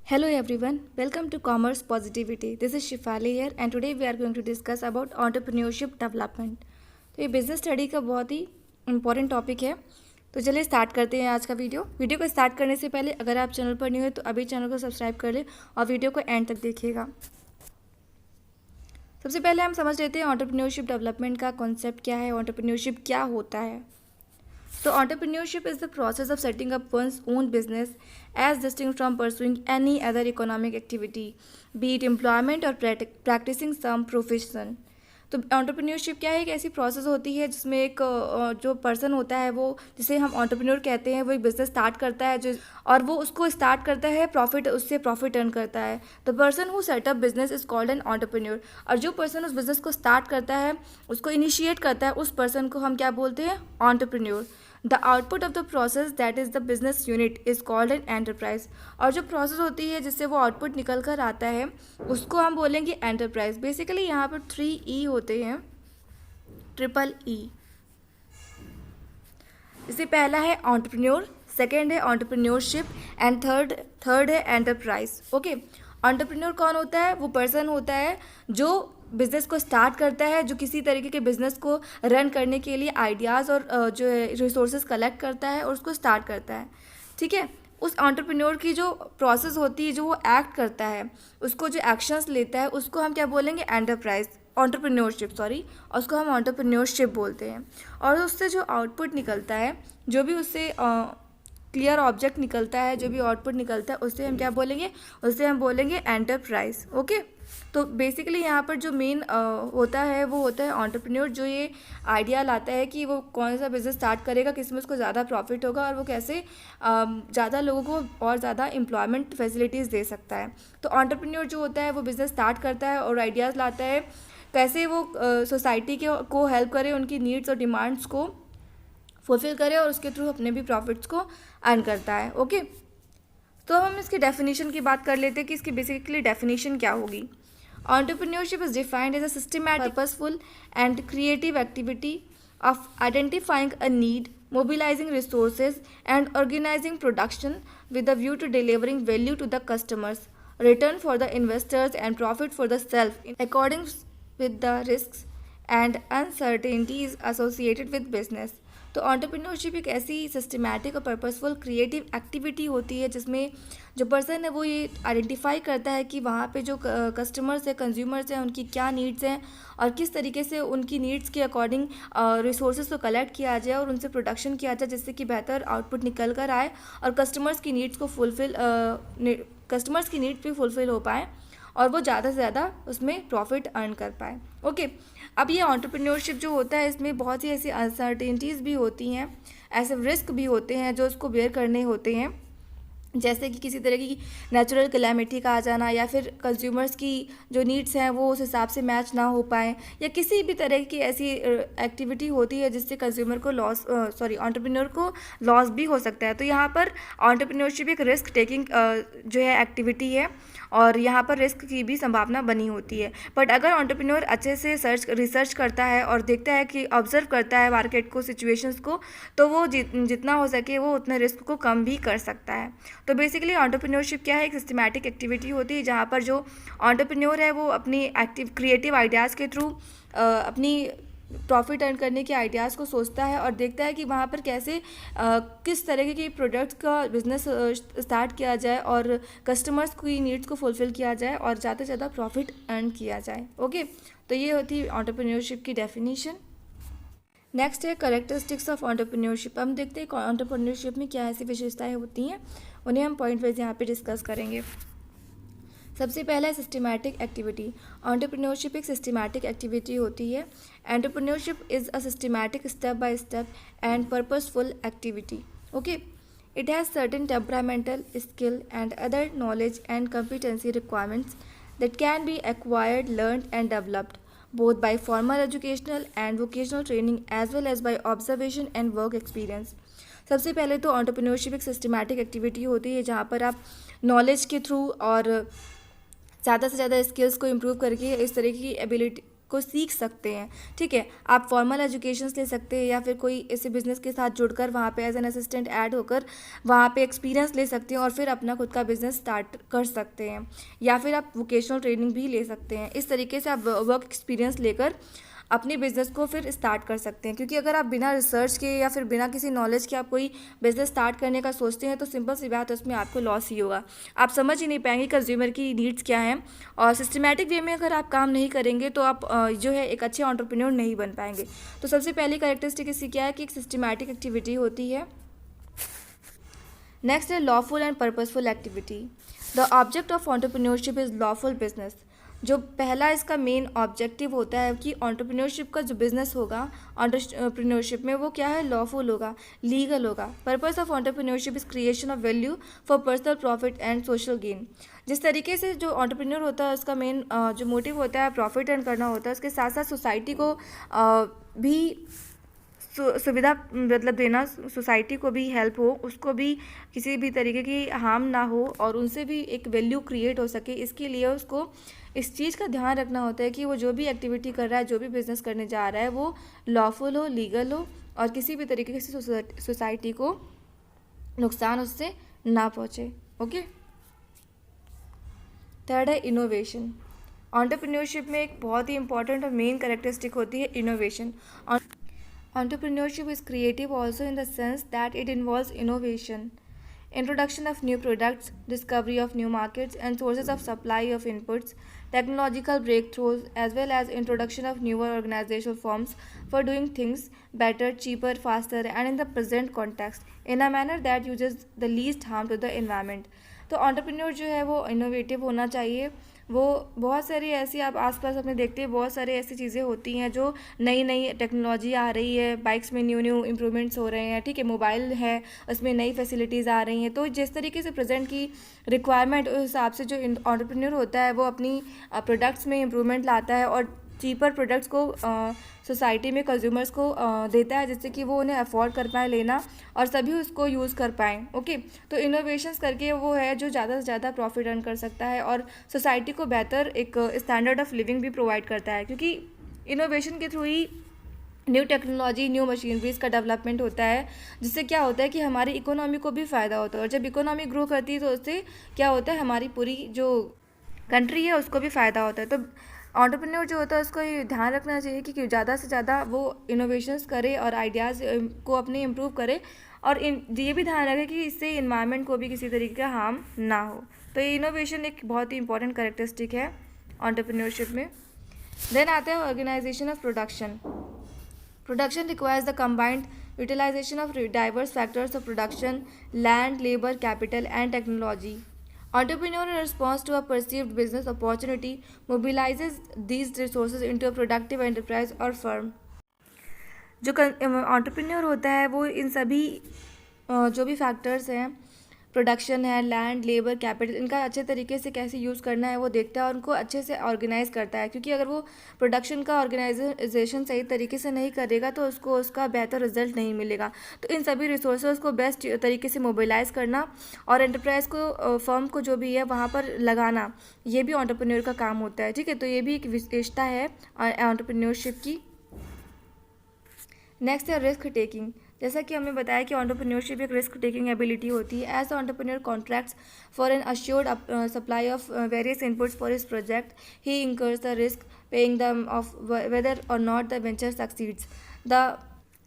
Hello everyone, welcome to Commerce Positivity. This is Shifali here and today we are going to discuss about entrepreneurship development. तो ये business study का बहुत ही important topic है। तो चलिए start करते हैं आज का वीडियो को स्टार्ट करने से पहले अगर आप चैनल पर न्यू है तो अभी चैनल को सब्सक्राइब कर ले और वीडियो को एंड तक देखिएगा। सबसे पहले हम समझ लेते हैं एंटरप्रेन्योरशिप डेवलपमेंट का कॉन्सेप्ट क्या है, एंटरप्रेन्योरशिप क्या होता है। So entrepreneurship is the process of setting up one's own business as distinct from pursuing any other economic activity, be it employment or practicing some profession. तो एंटरप्रेन्योरशिप क्या है, एक ऐसी प्रोसेस होती है जिसमें एक जो पर्सन होता है वो जिसे हम एंटरप्रेन्योर कहते हैं, वो एक बिज़नेस स्टार्ट करता है जो और वो उसको स्टार्ट करता है उससे प्रॉफिट अर्न करता है। The person who setup business is called an entrepreneur. और जो पर्सन उस बिज़नेस को स्टार्ट करता है, उसको इनिशिएट करता है, उस पर्सन को हम क्या बोलते हैं, entrepreneur. The output of the process that is the business unit is called an enterprise. और जो प्रोसेस होती है जिससे वो आउटपुट निकल कर आता है उसको हम बोलेंगे एंटरप्राइज। बेसिकली यहाँ पर 3 E होते हैं, ट्रिपल E। इससे पहला है एंटरप्रेन्योर, सेकेंड है एंटरप्रेन्योरशिप एंड थर्ड है एंटरप्राइज। ओके, एंटरप्रेन्योर कौन होता है? वो पर्सन होता है जो बिज़नेस को स्टार्ट करता है, जो किसी तरीके के बिज़नेस को रन करने के लिए आइडियाज़ और जो है रिसोर्सेज कलेक्ट करता है और उसको स्टार्ट करता है। ठीक है, उस एंटरप्रेन्योर की जो प्रोसेस होती है, जो वो एक्ट करता है, उसको जो एक्शंस लेता है, उसको हम क्या बोलेंगे, एंटरप्रेन्योरशिप और उसको हम एंटरप्रेन्योरशिप बोलते हैं। और उससे जो आउटपुट निकलता है, जो भी उससे क्लियर ऑब्जेक्ट निकलता है, जो भी आउटपुट निकलता है, उससे हम क्या बोलेंगे, उससे हम बोलेंगे एंटरप्राइज। ओके, तो बेसिकली यहाँ पर जो मेन होता है वो होता है एंटरप्रेन्योर, जो ये आइडिया लाता है कि वो कौन सा बिज़नेस स्टार्ट करेगा, किस में उसको ज़्यादा प्रॉफिट होगा और वो कैसे ज़्यादा लोगों को और ज़्यादा एम्प्लॉयमेंट फैसिलिटीज़ दे सकता है। तो एंटरप्रेन्योर जो होता है वो बिज़नेस स्टार्ट करता है और आइडियाज़ लाता है कैसे वो सोसाइटी को हेल्प करे, उनकी नीड्स और डिमांड्स को फुलफिल करे और उसके थ्रू अपने भी प्रॉफिट्स को अर्न करता है। ओके, तो अब हम इसकी डेफिनेशन की बात कर लेते हैं कि इसकी बेसिकली डेफिनेशन क्या होगी। Entrepreneurship is defined as a systematic, purposeful, and creative activity of identifying a need, mobilizing resources, and organizing production with a view to delivering value to the customers, return for the investors, and profit for the self, in accordance with the risks and uncertainties associated with business. तो entrepreneurship एक ऐसी systematic और purposeful creative activity होती है जिसमें जो person है वो ये आइडेंटिफाई करता है कि वहाँ पे जो कस्टमर्स हैं, कंज्यूमर्स हैं, उनकी क्या नीड्स हैं और किस तरीके से उनकी नीड्स के अकॉर्डिंग रिसोर्सेज को कलेक्ट किया जाए और उनसे प्रोडक्शन किया जाए जिससे कि बेहतर आउटपुट निकल कर आए और कस्टमर्स की नीड्स भी फुलफ़िल हो पाए और वो ज़्यादा से ज़्यादा उसमें प्रॉफिट अर्न कर पाए। ओके, अब ये एंटरप्रेन्योरशिप जो होता है इसमें बहुत सी ऐसी अनसर्टेनिटीज़ भी होती हैं, ऐसे रिस्क भी होते हैं जो उसको बेयर करने होते हैं, जैसे कि किसी तरह की नेचुरल कैलेमिटी का आ जाना या फिर कंज्यूमर्स की जो नीड्स हैं वो उस हिसाब से मैच ना हो पाएँ या किसी भी तरह की ऐसी एक्टिविटी होती है जिससे कंज्यूमर को एंटरप्रेन्योर को लॉस भी हो सकता है। तो यहाँ पर एंटरप्रेन्योरशिप एक रिस्क टेकिंग जो है एक्टिविटी है और यहाँ पर रिस्क की भी संभावना बनी होती है। बट अगर एंटरप्रेन्योर अच्छे से रिसर्च करता है और देखता है कि ऑब्जर्व करता है मार्केट को, सिचुएशंस को, तो वो जितना हो सके वो उतने रिस्क को कम भी कर सकता है। तो बेसिकली एंटरप्रेन्योरशिप क्या है, एक सिस्टमैटिक एक्टिविटी होती है जहाँ पर जो एंटरप्रेन्योर है वो अपनी क्रिएटिव आइडियाज़ के थ्रू अपनी प्रॉफिट अर्न करने के आइडियाज़ को सोचता है और देखता है कि वहाँ पर कैसे किस तरह के प्रोडक्ट्स का बिज़नेस स्टार्ट किया जाए और कस्टमर्स की नीड्स को फुलफ़िल किया जाए और ज़्यादा से ज़्यादा प्रॉफिट अर्न किया जाए। ओके, तो ये होती है एंटरप्रेन्योरशिप की डेफिनेशन। नेक्स्ट है कैरेक्टरिस्टिक्स ऑफ एंटरप्रेन्योरशिप। हम देखते हैं एंटरप्रेन्योरशिप में क्या ऐसी विशेषताएँ होती हैं, उन्हें हम पॉइंट वाइज यहाँ पे डिस्कस करेंगे। सबसे पहला है सिस्टमैटिक एक्टिविटी। एंटरप्रेन्योरशिप एक सिस्टमैटिक एक्टिविटी होती है। Entrepreneurship is a systematic step by step and purposeful activity. Okay, it has certain temperamental skill and other knowledge and competency requirements that can be acquired, learned and developed both by formal educational and vocational training as well as by observation and work experience. सबसे पहले तो entrepreneurship एक systematic activity होती है जहाँ पर आप knowledge के थ्रू और ज़्यादा से ज़्यादा स्किल्स को इम्प्रूव करके इस तरह की को सीख सकते हैं। ठीक है, आप फॉर्मल एजुकेशंस ले सकते हैं या फिर कोई ऐसे बिजनेस के साथ जुड़कर वहाँ पे एज एन असिस्टेंट ऐड होकर वहाँ पे एक्सपीरियंस ले सकते हैं और फिर अपना खुद का बिजनेस स्टार्ट कर सकते हैं, या फिर आप वोकेशनल ट्रेनिंग भी ले सकते हैं। इस तरीके से आप वर्क एक्सपीरियंस लेकर अपने बिज़नेस को फिर स्टार्ट कर सकते हैं। क्योंकि अगर आप बिना रिसर्च के या फिर बिना किसी नॉलेज के आप कोई बिज़नेस स्टार्ट करने का सोचते हैं तो सिंपल सी बात है, उसमें आपको लॉस ही होगा। आप समझ ही नहीं पाएंगे कंज्यूमर की नीड्स क्या हैं, और सिस्टमेटिक वे में अगर आप काम नहीं करेंगे तो आप जो है एक अच्छे एंटरप्रेन्योर नहीं बन पाएंगे। तो सबसे पहली कैरेक्टरिस्टिक इसकी क्या है कि एक सिस्टमेटिक एक्टिविटी होती है। नेक्स्ट है lawful and purposeful activity. The object of entrepreneurship is lawful business. जो पहला इसका मेन ऑब्जेक्टिव होता है कि एंटरप्रेन्योरशिप का जो बिजनेस होगा एंटरप्रेन्योरशिप में, वो क्या है, लॉफुल होगा, लीगल होगा। Purpose of entrepreneurship is creation of value for personal profit and social gain. जिस तरीके से जो एंटरप्रेन्योर होता है उसका मेन जो मोटिव होता है प्रॉफिट अर्न करना होता है, उसके साथ साथ सोसाइटी को भी सुविधा मतलब देना, सोसाइटी को भी हेल्प हो, उसको भी किसी भी तरीके की हार्म ना हो और उनसे भी एक वैल्यू क्रिएट हो सके। इसके लिए उसको इस चीज़ का ध्यान रखना होता है कि वो जो भी एक्टिविटी कर रहा है, जो भी बिजनेस करने जा रहा है, वो लॉफुल हो, लीगल हो और किसी भी तरीके से सोसाइटी को नुकसान उससे ना पहुँचे। ओके, थर्ड है इनोवेशन। एंटरप्रेन्योरशिप में एक बहुत ही इंपॉर्टेंट और मेन कैरेक्टरिस्टिक होती है innovation. Entrepreneurship is creative also in the sense that it involves innovation, introduction of new products, discovery of new markets and sources of supply of inputs, technological breakthroughs, as well as introduction of newer organizational forms for doing things better, cheaper, faster, and in the present context in a manner that uses the least harm to the environment. तो entrepreneur जो है वो innovative होना चाहिए। वो बहुत सारी ऐसी आप आसपास अपने देखते हैं, बहुत सारी ऐसी चीज़ें होती हैं जो नई नई टेक्नोलॉजी आ रही है, बाइक्स में न्यू न्यू इम्प्रूवमेंट्स हो रहे हैं, ठीक है, मोबाइल है उसमें नई फैसिलिटीज़ आ रही हैं। तो जिस तरीके से प्रेजेंट की रिक्वायरमेंट उस हिसाब से जो एंटरप्रेन्योर होता है वो अपनी प्रोडक्ट्स में इम्प्रूवमेंट लाता है और चीपर प्रोडक्ट्स को सोसाइटी में कंज्यूमर्स को देता है, जिससे कि वो उन्हें अफोर्ड कर पाएँ लेना और सभी उसको यूज़ कर पाएँ। ओके, तो इनोवेशंस करके वो है जो ज़्यादा से ज़्यादा प्रॉफिट अर्न कर सकता है और सोसाइटी को बेहतर एक स्टैंडर्ड ऑफ लिविंग भी प्रोवाइड करता है, क्योंकि इनोवेशन के थ्रू ही न्यू टेक्नोलॉजी, न्यू मशीनरीज का डेवलपमेंट होता है, जिससे क्या होता है कि हमारी इकोनॉमी को भी फ़ायदा होता है। और जब इकोनॉमी ग्रो करती है तो उससे क्या होता है, हमारी पूरी जो कंट्री है उसको भी फ़ायदा होता है। तो एंटरप्रेन्योर जो होता है उसको ये ध्यान रखना चाहिए कि ज़्यादा से ज़्यादा वो इनोवेशंस करे और आइडियाज़ को अपने इम्प्रूव करे और ये भी ध्यान रखे कि इससे इन्वायरमेंट को भी किसी तरीके का हार्म ना हो। तो ये इनोवेशन एक बहुत ही इंपॉर्टेंट कैरेक्टरिस्टिक है एंटरप्रेन्योरशिप में। देन आता है organisation of production. Production requires the combined utilisation of diverse factors of production, land, labour, capital and technology. Entrepreneur, in response to a perceived business opportunity, mobilizes these resources into a productive enterprise or firm. जो entrepreneur होता है वो इन सभी जो भी factors हैं, production है, land, labour, capital, इनका अच्छे तरीके से कैसे यूज़ करना है वो देखता है और उनको अच्छे से ऑर्गेनाइज़ करता है। क्योंकि अगर वो प्रोडक्शन का ऑर्गेनाइजेशन सही तरीके से नहीं करेगा तो उसको उसका बेहतर रिजल्ट नहीं मिलेगा। तो इन सभी रिसोर्सेज को बेस्ट तरीके से मोबिलाइज़ करना और एंटरप्राइज को, फर्म को जो भी है वहाँ पर लगाना, ये भी एंटरप्रेन्योर का काम होता है। ठीक है, तो ये भी एक विशेषता है एंटरप्रेन्योरशिप की। नेक्स्ट है रिस्क टेकिंग। जैसा कि हमने बताया कि एंटरप्रेन्योरशिप एक रिस्क टेकिंग एबिलिटी होती है। As the entrepreneur contracts for an assured supply of various inputs for his project, he incurs the risk paying them of whether or not the venture succeeds. The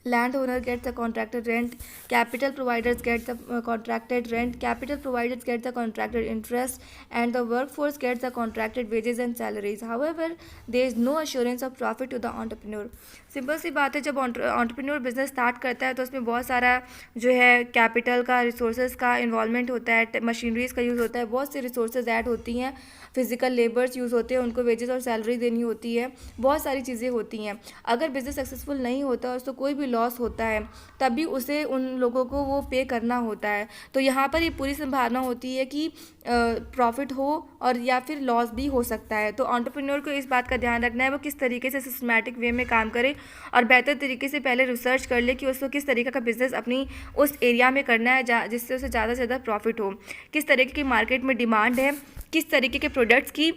landowner gets the contracted rent, capital providers get the contracted rent, capital providers get the contracted interest, and the workforce gets the contracted wages and salaries. However, there is no assurance of profit to the entrepreneur. Simple सी बात है, जब entrepreneur business start करता है तो उसमें बहुत सारा जो है कैपिटल का, रिसोर्सेज का इन्वॉल्वमेंट होता है, मशीनरीज का यूज़ होता है, बहुत सी रिसोर्सेज ऐड होती हैं, फिजिकल लेबर्स यूज़ होते हैं, उनको वेजेस और सैलरी देनी होती है, बहुत सारी चीज़ें होती हैं। अगर बिज़नेस सक्सेसफुल नहीं होता और उसको कोई भी लॉस होता है तब भी उसे उन लोगों को वो पे करना होता है। तो यहाँ पर ये पूरी संभावना होती है कि प्रॉफिट हो और या फिर लॉस भी हो सकता है। तो एंटरप्रेन्योर को इस बात का ध्यान रखना है वो किस तरीके से सिस्टमैटिक वे में काम करे और बेहतर तरीके से पहले रिसर्च कर ले कि उसको किस तरीके का बिजनेस अपनी उस एरिया में करना है जिससे उसे ज़्यादा से ज़्यादा प्रॉफिट हो, किस तरीके की मार्केट में डिमांड है, किस तरीके के प्रोडक्ट्स की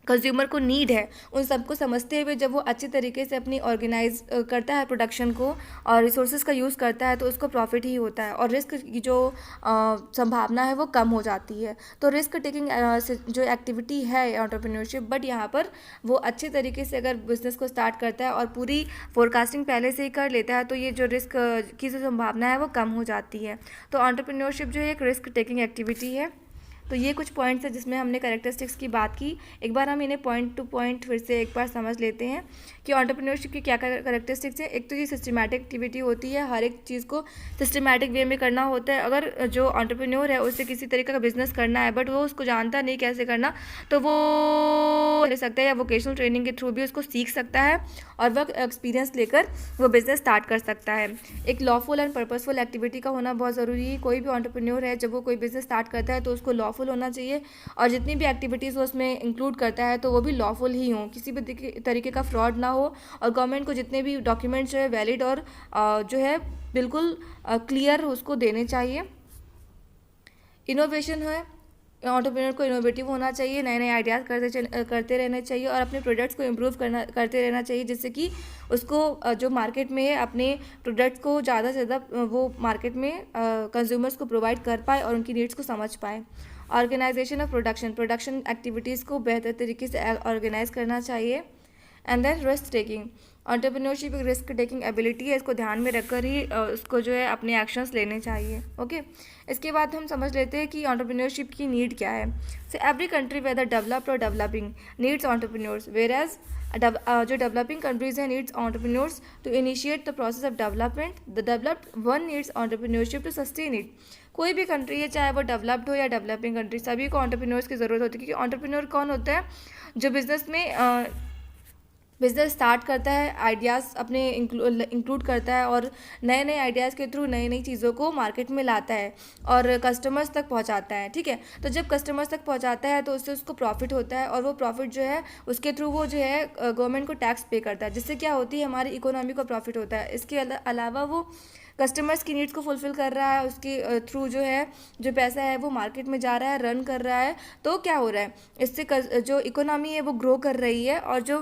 कंज्यूमर को नीड है, उन सबको समझते हुए जब वो अच्छी तरीके से अपनी ऑर्गेनाइज करता है प्रोडक्शन को और रिसोर्सेज का यूज़ करता है तो उसको प्रॉफिट ही होता है और रिस्क की जो संभावना है वो कम हो जाती है। तो रिस्क टेकिंग जो एक्टिविटी है एंटरप्रेन्योरशिप, बट यहाँ पर वो अच्छे तरीके से अगर बिजनेस को स्टार्ट करता है और पूरी फोरकास्टिंग पहले से ही कर लेता है तो ये जो रिस्क की जो संभावना है वो कम हो जाती है। तो एंटरप्रेन्योरशिप जो है एक रिस्क टेकिंग एक्टिविटी है। तो ये कुछ पॉइंट्स है जिसमें हमने कैरेक्टरिस्टिक्स की बात की। एक बार हम इन्हें पॉइंट टू पॉइंट फिर से एक बार समझ लेते हैं कि एंटरप्रेन्योरशिप की क्या कैरेक्टरिस्टिक्स है। एक तो ये सिस्टमैटिक एक्टिविटी होती है, हर एक चीज़ को सिस्टमैटिक वे में करना होता है। अगर जो एंटरप्रेन्योर है उसे किसी तरीके का बिजनेस करना है बट वो उसको जानता नहीं कैसे करना, तो वो ले सकता है या वोकेशनल ट्रेनिंग के थ्रू भी उसको सीख सकता है और वह एक्सपीरियंस लेकर वो बिजनेस स्टार्ट कर सकता है। एक लॉफुल एंड पर्पसफुल एक्टिविटी का होना बहुत ज़रूरी है। कोई भी एंटरप्रेन्योर है जब वो कोई बिजनेस स्टार्ट करता है तो उसको लॉफुल होना चाहिए और जितनी भी एक्टिविटीज़ वो उसमें इंक्लूड करता है तो वो भी लॉफुल ही हों, किसी भी तरीके का फ्रॉड ना हो और गवर्नमेंट को जितने भी डॉक्यूमेंट्स जो है वैलिड और जो है बिल्कुल क्लियर उसको देने चाहिए। इनोवेशन है, एंटरप्रेन्योर को इनोवेटिव होना चाहिए, नए नए आइडियाज़ करते रहने चाहिए और अपने प्रोडक्ट्स को इम्प्रूव करते रहना चाहिए जिससे कि उसको जो मार्केट में है अपने प्रोडक्ट्स को ज़्यादा से ज़्यादा वो मार्केट में कंज्यूमर्स को प्रोवाइड कर पाए और उनकी नीड्स को समझ पाए। ऑर्गेनाइजेशन ऑफ प्रोडक्शन एक्टिविटीज़ को बेहतर तरीके से ऑर्गेनाइज करना चाहिए। And then risk taking, entrepreneurship एक रिस्क टेकिंग एबिलिटी है, इसको ध्यान में रखकर ही उसको जो है अपने एक्शंस लेने चाहिए। ओके, इसके बाद हम समझ लेते हैं कि एंटरप्रेन्योरशिप की नीड क्या है। So every country whether developed और developing needs entrepreneurs, whereas जो डेवलपिंग कंट्रीज हैं needs entrepreneurs to initiate the process of development, the developed one needs entrepreneurship to sustain it. कोई भी कंट्री है चाहे वो डेवलप्ड हो या डेवलपिंग कंट्री, सभी को एंटरप्रेन्योर्स की ज़रूरत होती है क्योंकि एंटरप्रेन्योर कौन होता है, जो बिजनेस में बिजनेस स्टार्ट करता है, आइडियाज़ अपने इंक्लूड करता है और नए नए आइडियाज़ के थ्रू नई नई चीज़ों को मार्केट में लाता है और कस्टमर्स तक पहुंचाता है। ठीक है, तो जब कस्टमर्स तक पहुंचाता है तो उससे उसको प्रॉफिट होता है और वो प्रॉफिट जो है उसके थ्रू वो जो है गवर्नमेंट को टैक्स पे करता है, जिससे क्या होती है हमारी इकोनॉमी को प्रॉफिट होता है। इसके अलावा वो कस्टमर्स की नीड्स को फुलफ़िल कर रहा है, उसके थ्रू जो है जो पैसा है वो मार्केट में जा रहा है, रन कर रहा है। तो क्या हो रहा है, इससे जो इकोनॉमी है वो ग्रो कर रही है और जो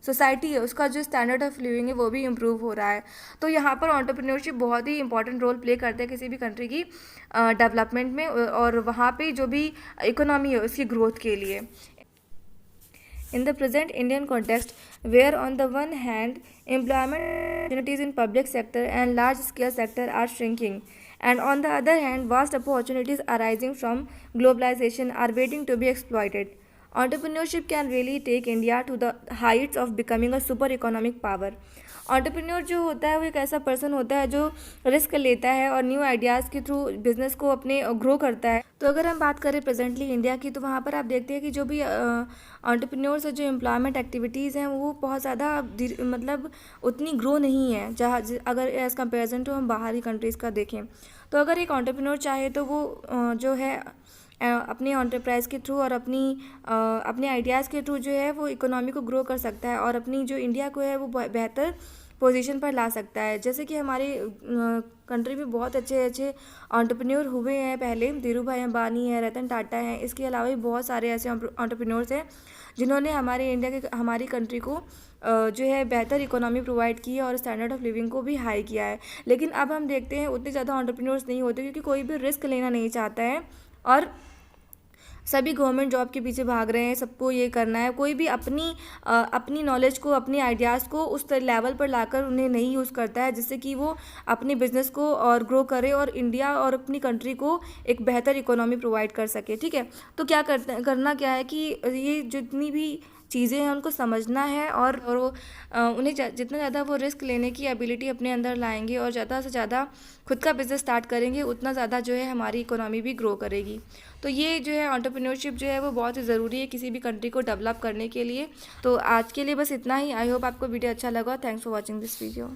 सोसाइटी है उसका जो स्टैंडर्ड ऑफ लिविंग है वो भी इम्प्रूव हो रहा है। तो यहाँ पर एंटरप्रेन्योरशिप बहुत ही इंपॉर्टेंट रोल प्ले करता है किसी भी कंट्री की डेवलपमेंट में और वहाँ पे जो भी इकोनॉमी है उसकी ग्रोथ के लिए। In the present Indian context, where on the one hand employment opportunities in public sector and large scale sector are shrinking, and on the other hand vast opportunities arising from globalization are waiting to be exploited, entrepreneurship can really take India to the heights of becoming a super economic power. Entrepreneur जो होता है वो एक ऐसा person होता है जो risk लेता है और न्यू आइडियाज़ के थ्रू बिजनेस को अपने ग्रो करता है। तो अगर हम बात करें प्रेजेंटली इंडिया की, तो वहाँ पर आप देखते हैं कि जो भी एंटरप्रेन्योर्स जो एम्प्लॉयमेंट एक्टिविटीज़ हैं वो बहुत ज़्यादा मतलब उतनी ग्रो नहीं है जहाँ अगर एज़ कम्पेरिजन टू हम बाहरी कंट्रीज़ का देखें। तो अगर एक एंटरप्रेन्योर चाहे तो वो जो है अपने एंटरप्राइज के थ्रू और अपने आइडियाज़ के थ्रू जो है वो इकोनॉमी को ग्रो कर सकता है और अपनी जो इंडिया को है वो बेहतर पोजीशन पर ला सकता है। जैसे कि हमारे कंट्री में बहुत अच्छे अच्छे एंटरप्रेन्योर हुए हैं पहले, धीरू भाई अंबानी है, रतन टाटा हैं, इसके अलावा भी बहुत सारे ऐसे एंटरप्रेन्योर्स हैं जिन्होंने हमारी कंट्री को जो है बेहतर इकोनॉमी प्रोवाइड की है और स्टैंडर्ड ऑफ लिविंग को भी हाई किया है। लेकिन अब हम देखते हैं उतने ज़्यादा एंटरप्रेन्योर्स नहीं होते क्योंकि कोई भी रिस्क लेना नहीं चाहता है और सभी गवर्नमेंट जॉब के पीछे भाग रहे हैं, सबको ये करना है। कोई भी अपनी नॉलेज को, अपनी आइडियाज़ को उस लेवल पर लाकर उन्हें नहीं यूज़ करता है जिससे कि वो अपने बिजनेस को और ग्रो करे और इंडिया और अपनी कंट्री को एक बेहतर इकोनॉमी प्रोवाइड कर सके। ठीक है, तो करना क्या है कि ये जितनी भी चीज़ें हैं उनको समझना है और उन्हें जितना ज़्यादा वो रिस्क लेने की एबिलिटी अपने अंदर लाएंगे और ज़्यादा से ज़्यादा खुद का बिजनेस स्टार्ट करेंगे उतना ज़्यादा जो है हमारी इकोनॉमी भी ग्रो करेगी। तो ये जो है एंटरप्रेन्योरशिप जो है वो बहुत ही ज़रूरी है किसी भी कंट्री को डेवलप करने के लिए। तो आज के लिए बस इतना ही। आई होप आपको वीडियो अच्छा लगा। Thanks for watching this video.